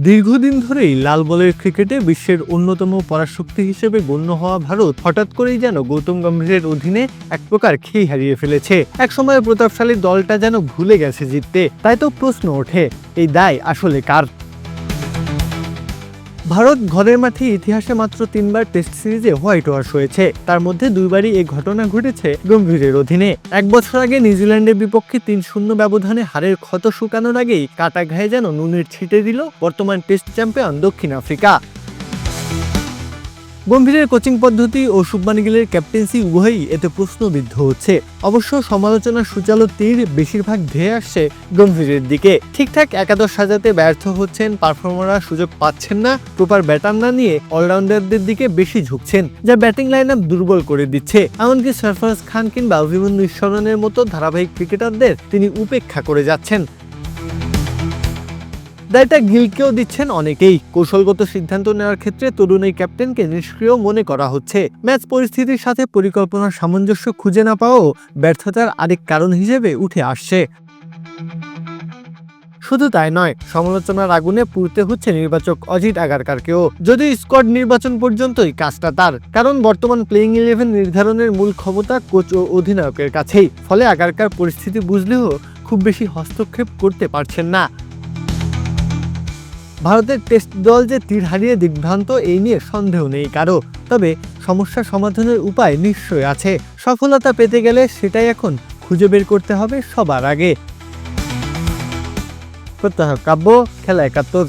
দীর্ঘদিন ধরেই লাল বলের ক্রিকেটে বিশ্বের অন্যতম পরাশক্তি হিসেবে গণ্য হওয়া ভারত হঠাৎ করেই যেন গৌতম গম্ভীরের অধীনে এক প্রকার খেই হারিয়ে ফেলেছে। একসময় প্রতাপশালী দলটা যেন ভুলে গেছে জিততে। তাই তো প্রশ্ন ওঠে, এই দায় আসলে কার? ভারত ঘরের মাঠে ইতিহাসে মাত্র 3বার টেস্ট সিরিজে হোয়াইট ওয়াশ হয়েছে। তার মধ্যে 2বারই এই ঘটনা ঘটেছে গম্ভীরের অধীনে। 1 বছর আগে নিউজিল্যান্ডের বিপক্ষে 3-0 ব্যবধানে হারের ক্ষত শুকানোর আগেই কাটা ঘায়ে যেন নুনের ছিটে দিল বর্তমান টেস্ট চ্যাম্পিয়ন দক্ষিণ আফ্রিকা। গম্ভীরের কোচিং পদ্ধতি ও শুভমান গিলের ক্যাপ্টেন্সি উভয়ই এতে প্রশ্নবিদ্ধ হচ্ছে। অবশ্য সমালোচনার সূচালো তীর বেশিরভাগ ধেয়ে আসছে গম্ভীরের দিকে। ঠিকঠাক একাদশ সাজাতে ব্যর্থ হচ্ছেন, পারফর্মাররা সুযোগ পাচ্ছেন না, প্রপার ব্যাটার না নিয়ে অলরাউন্ডারদের দিকে বেশি ঝুঁকছেন, যা ব্যাটিং লাইন আপ দুর্বল করে দিচ্ছে। এমনকি সরফরাজ খান কিংবা অভিমন্যু ঈশ্বরনের মতো ধারাবাহিক ক্রিকেটারদের তিনি উপেক্ষা করে যাচ্ছেন। দায়টা গিলকেও দিচ্ছেন অনেকেই। কৌশলগত সিদ্ধান্ত নেওয়ার ক্ষেত্রে তরুণ এই ক্যাপ্টেনকে নিষ্ক্রিয় মনে করা হচ্ছে। ম্যাচ পরিস্থিতির সাথে পরিকল্পনার সামঞ্জস্য খুঁজে না পাওয়াও ব্যর্থতার আরেক কারণ হিসেবে উঠে আসছে। শুধু তাই নয়, সমালোচনার আগুনে পুড়তে হচ্ছে নির্বাচক অজিত আগারকারকেও। যদিও স্কোয়াড নির্বাচন পর্যন্তই কাজটা তার, কারণ বর্তমান প্লেইং 11 নির্ধারণের মূল ক্ষমতা কোচ ও অধিনায়কের কাছেই। ফলে আগারকার পরিস্থিতি বুঝলেও খুব বেশি হস্তক্ষেপ করতে পারছেন না। ভারতের টেস্ট দল যে তীর হারিয়ে দিগ্ভ্রান্ত, এই নিয়ে সন্দেহ নেই কারো। তবে সমস্যা সমাধানের উপায় নিশ্চয়ই আছে। সফলতা পেতে গেলে সেটাই এখন খুঁজে বের করতে হবে সবার আগে। প্রত্যাহ কাব্য, খেলা 71।